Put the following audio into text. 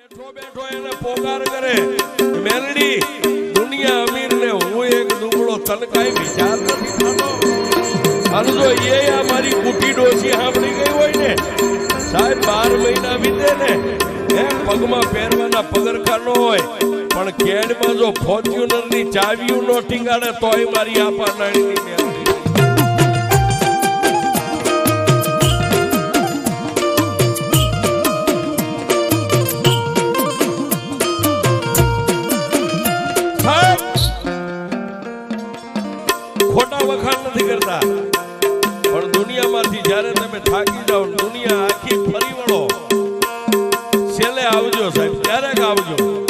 બેઠો બેઠો એને પોકાર કરે મેલડી દુનિયા અમીર ને હું એક દુબળો તનકાઈ વિચાર નથી થતો અને જો એ આ મારી કુટી ડોસી સાંભળી ગઈ હોય ને સાહેબ 12 મહિના વીતે ને હે પગમાં પહેરવાના પગરખા ન હોય પણ કેડમાં જો ફોર્ચ્યુનર ની ચાવીઓ નો ટીંગાડે તોય મારી આપા નાણીની મેલડી ખોટા વખાણ નથી કરતા પણ દુનિયામાંથી જ્યારે તમે થાકી જાઓ દુનિયા આખી ફરી વળો છેલ્લે આવજો સાહેબ ક્યારેક આવજો